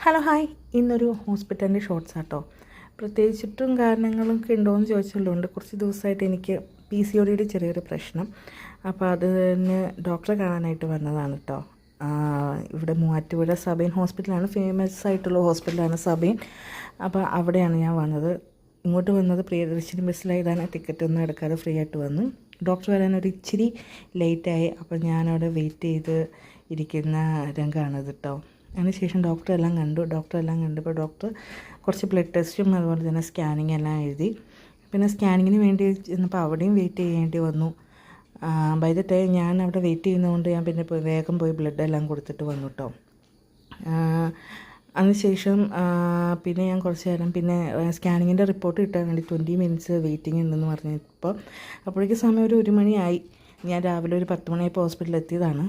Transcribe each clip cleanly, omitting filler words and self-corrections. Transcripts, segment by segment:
Hello hi, ഇന്നൊരു ഹോസ്പിറ്റലിൻ്റെ shorts ആട്ടോ. പ്രത്യേകിച്ചിട്ടും കാരണങ്ങളൊക്കെ ഉണ്ടോയെന്ന് ചോദിച്ചുള്ളതുകൊണ്ട് കുറച്ച് ദിവസമായിട്ട് എനിക്ക് PCODയുടെ ചെറിയൊരു പ്രശ്നം. അപ്പോൾ അതിന് ഡോക്ടറെ കാണാനായിട്ട് വന്നതാണ് കേട്ടോ. ഇവിടെ മൂവാറ്റുപുഴ സബൈൻ ഹോസ്പിറ്റലാണ്, ഫേമസ് ആയിട്ടുള്ള ഹോസ്പിറ്റലാണ് സബൈൻ. അപ്പോൾ അവിടെയാണ് ഞാൻ വന്നത്. ഇങ്ങോട്ട് വന്നത് പ്രിയദർശിനി ബസ്സിലായതാണ്, ടിക്കറ്റ് ഒന്നും എടുക്കാതെ ഫ്രീ ആയിട്ട് വന്നു. ഡോക്ടർ വരാനൊരു ഇച്ചിരി ലേറ്റായി. അപ്പോൾ ഞാനവിടെ വെയിറ്റ് ചെയ്ത് ഇരിക്കുന്ന രംഗമാണിത് കേട്ടോ. അതിനുശേഷം ഡോക്ടറെല്ലാം കണ്ടപ്പോൾ ഡോക്ടർ കുറച്ച് ബ്ലഡ് ടെസ്റ്റും അതുപോലെ തന്നെ സ്കാനിങ് എല്ലാം എഴുതി. പിന്നെ സ്കാനിങ്ങിന് വേണ്ടി ചെന്നപ്പോൾ അവിടെയും വെയിറ്റ് ചെയ്യേണ്ടി വന്നു. ബൈ ദ ടൈം ഞാൻ അവിടെ വെയിറ്റ് ചെയ്യുന്നതുകൊണ്ട് ഞാൻ പിന്നെ വേഗം പോയി ബ്ലഡ് എല്ലാം കൊടുത്തിട്ട് വന്നു കേട്ടോ. അതിനുശേഷം പിന്നെ ഞാൻ കുറച്ച് നേരം പിന്നെ സ്കാനിങ്ങിൻ്റെ റിപ്പോർട്ട് കിട്ടാൻ വേണ്ടി 20 മിനിറ്റ്സ് വെയിറ്റിംഗ് ഉണ്ടെന്ന് പറഞ്ഞപ്പോൾ അപ്പോഴേക്കും സമയം ഒരു 1 മണിയായി. ഞാൻ രാവിലെ ഒരു 10 മണിയായപ്പോൾ ഹോസ്പിറ്റലിൽ എത്തിയതാണ്.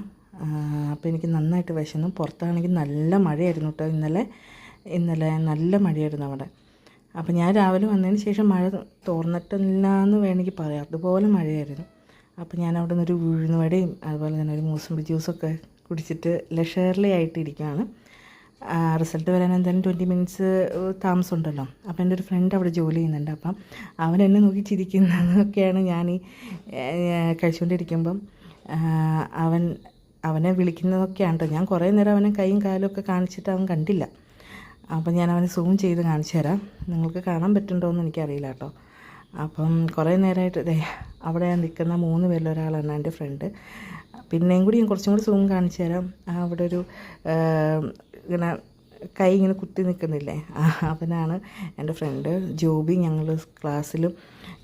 അപ്പോൾ എനിക്ക് നന്നായിട്ട് വിശന്നു. പുറത്താണെങ്കിൽ നല്ല മഴയായിരുന്നു കേട്ടോ. ഇന്നലെ നല്ല മഴയായിരുന്നു അവിടെ. അപ്പോൾ ഞാൻ രാവിലെ വന്നതിന് ശേഷം മഴ തോർന്നിട്ടില്ല എന്ന് വേണമെങ്കിൽ പറയാം, അതുപോലെ മഴയായിരുന്നു. അപ്പോൾ ഞാൻ അവിടെ നിന്നൊരു ഉഴുന്നുവടയും അതുപോലെ തന്നെ ഒരു മൂസമ്പി ജ്യൂസൊക്കെ കുടിച്ചിട്ട് ലഷേർലി ആയിട്ടിരിക്കുകയാണ്. റിസൾട്ട് വരാൻ എന്തായാലും 20 മിനിറ്റ്സ് താമസമുണ്ടല്ലോ. അപ്പോൾ എൻ്റെ ഒരു ഫ്രണ്ട് അവിടെ ജോലി ചെയ്യുന്നുണ്ട്. അപ്പം അവൻ എന്നെ നോക്കി ചിരിക്കുന്നതൊക്കെയാണ് ഞാൻ കഴിച്ചുകൊണ്ടിരിക്കുമ്പം അവനെ വിളിക്കുന്നതൊക്കെയാണ് കേട്ടോ. ഞാൻ കുറേ നേരം അവനെ കൈയും കാലും ഒക്കെ കാണിച്ചിട്ട് അവൻ കണ്ടില്ല. അപ്പം ഞാൻ അവനെ സൂം ചെയ്ത് കാണിച്ചു തരാം, നിങ്ങൾക്ക് കാണാൻ പറ്റുന്നുണ്ടോ എന്ന് എനിക്കറിയില്ല കേട്ടോ. അപ്പം കുറേ നേരമായിട്ട് അവിടെ നിൽക്കുന്ന 3 പേരിൽ ഒരാളാണ് എൻ്റെ ഫ്രണ്ട്. പിന്നെയും കൂടി ഞാൻ കുറച്ചും കൂടി സൂം കാണിച്ചു തരാം. അവിടെ ഒരു ഇങ്ങനെ കൈ ഇങ്ങനെ കുത്തി നിൽക്കുന്നില്ലേ, അവനാണ് എൻ്റെ ഫ്രണ്ട് ജോബി. ഞങ്ങൾ ക്ലാസ്സിലും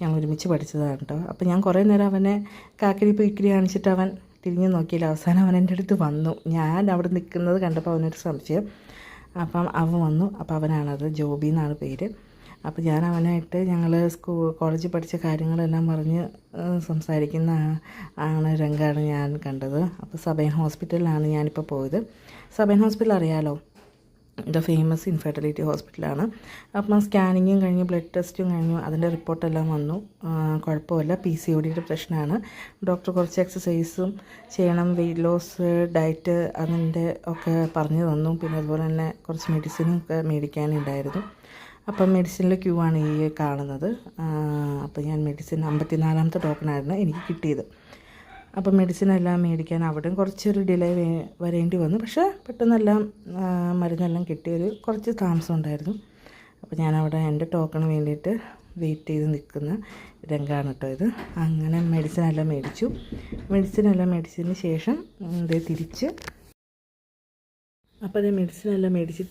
ഞങ്ങൾ ഒരുമിച്ച് പഠിച്ചതാണ് കേട്ടോ. അപ്പോൾ ഞാൻ കുറേ നേരം അവനെ കാക്കിരി പീക്കിരി കാണിച്ചിട്ട് അവൻ തിരിഞ്ഞ് നോക്കിയില്ല. അവസാനം അവൻ എൻ്റെ അടുത്ത് വന്നു. ഞാൻ അവിടെ നിൽക്കുന്നത് കണ്ടപ്പോൾ അവനൊരു സംശയം. അപ്പം അവൻ വന്നു. അപ്പോൾ അവനാണത്, ജോബി എന്നാണ് പേര്. അപ്പോൾ ഞാൻ അവനായിട്ട് ഞങ്ങൾ കോളേജിൽ പഠിച്ച കാര്യങ്ങളെല്ലാം പറഞ്ഞ് സംസാരിക്കുന്ന രംഗമാണ് ഞാൻ കണ്ടത്. അപ്പോൾ സബൈൻ ഹോസ്പിറ്റലിലാണ് ഞാനിപ്പോൾ പോയത്. സബൈൻ ഹോസ്പിറ്റൽ അറിയാലോ, ഇത് ഫേമസ് ഇൻഫെർട്ടിലിറ്റി ഹോസ്പിറ്റലാണ്. അപ്പം സ്കാനിങ്ങും കഴിഞ്ഞ് ബ്ലഡ് ടെസ്റ്റും കഴിഞ്ഞു, അതിൻ്റെ റിപ്പോർട്ടെല്ലാം വന്നു. കുഴപ്പമില്ല, PCODയുടെ പ്രശ്നമാണ്. ഡോക്ടർ കുറച്ച് എക്സസൈസും ചെയ്യണം, വെയിറ്റ് ലോസ് ഡയറ്റ് അതിൻ്റെ ഒക്കെ പറഞ്ഞു തന്നു. പിന്നെ അതുപോലെ തന്നെ കുറച്ച് മെഡിസിനും ഒക്കെ മേടിക്കാനുണ്ടായിരുന്നു. അപ്പം മെഡിസിനിൽ ക്യൂ ആണ് ഈ കാണുന്നത്. അപ്പോൾ ഞാൻ മെഡിസിൻ 54ാമത്തെ ടോക്കണായിരുന്നു എനിക്ക് കിട്ടിയത്. അപ്പം മെഡിസിനെല്ലാം മേടിക്കാൻ അവിടെയും കുറച്ചൊരു ഡിലേ വരേണ്ടി വന്നു. പക്ഷേ പെട്ടെന്നെല്ലാം മരുന്നെല്ലാം കിട്ടിയൊരു കുറച്ച് താമസം ഉണ്ടായിരുന്നു. അപ്പോൾ ഞാനവിടെ എൻ്റെ ടോക്കണ് വേണ്ടിയിട്ട് വെയിറ്റ് ചെയ്ത് നിൽക്കുന്ന രംഗമാണ് കേട്ടോ ഇത്. അങ്ങനെ മെഡിസിനെല്ലാം മേടിച്ചതിന് ശേഷം തിരിച്ച് അപ്പോൾ അത് മെഡിസിനെല്ലാം മേടിച്ച്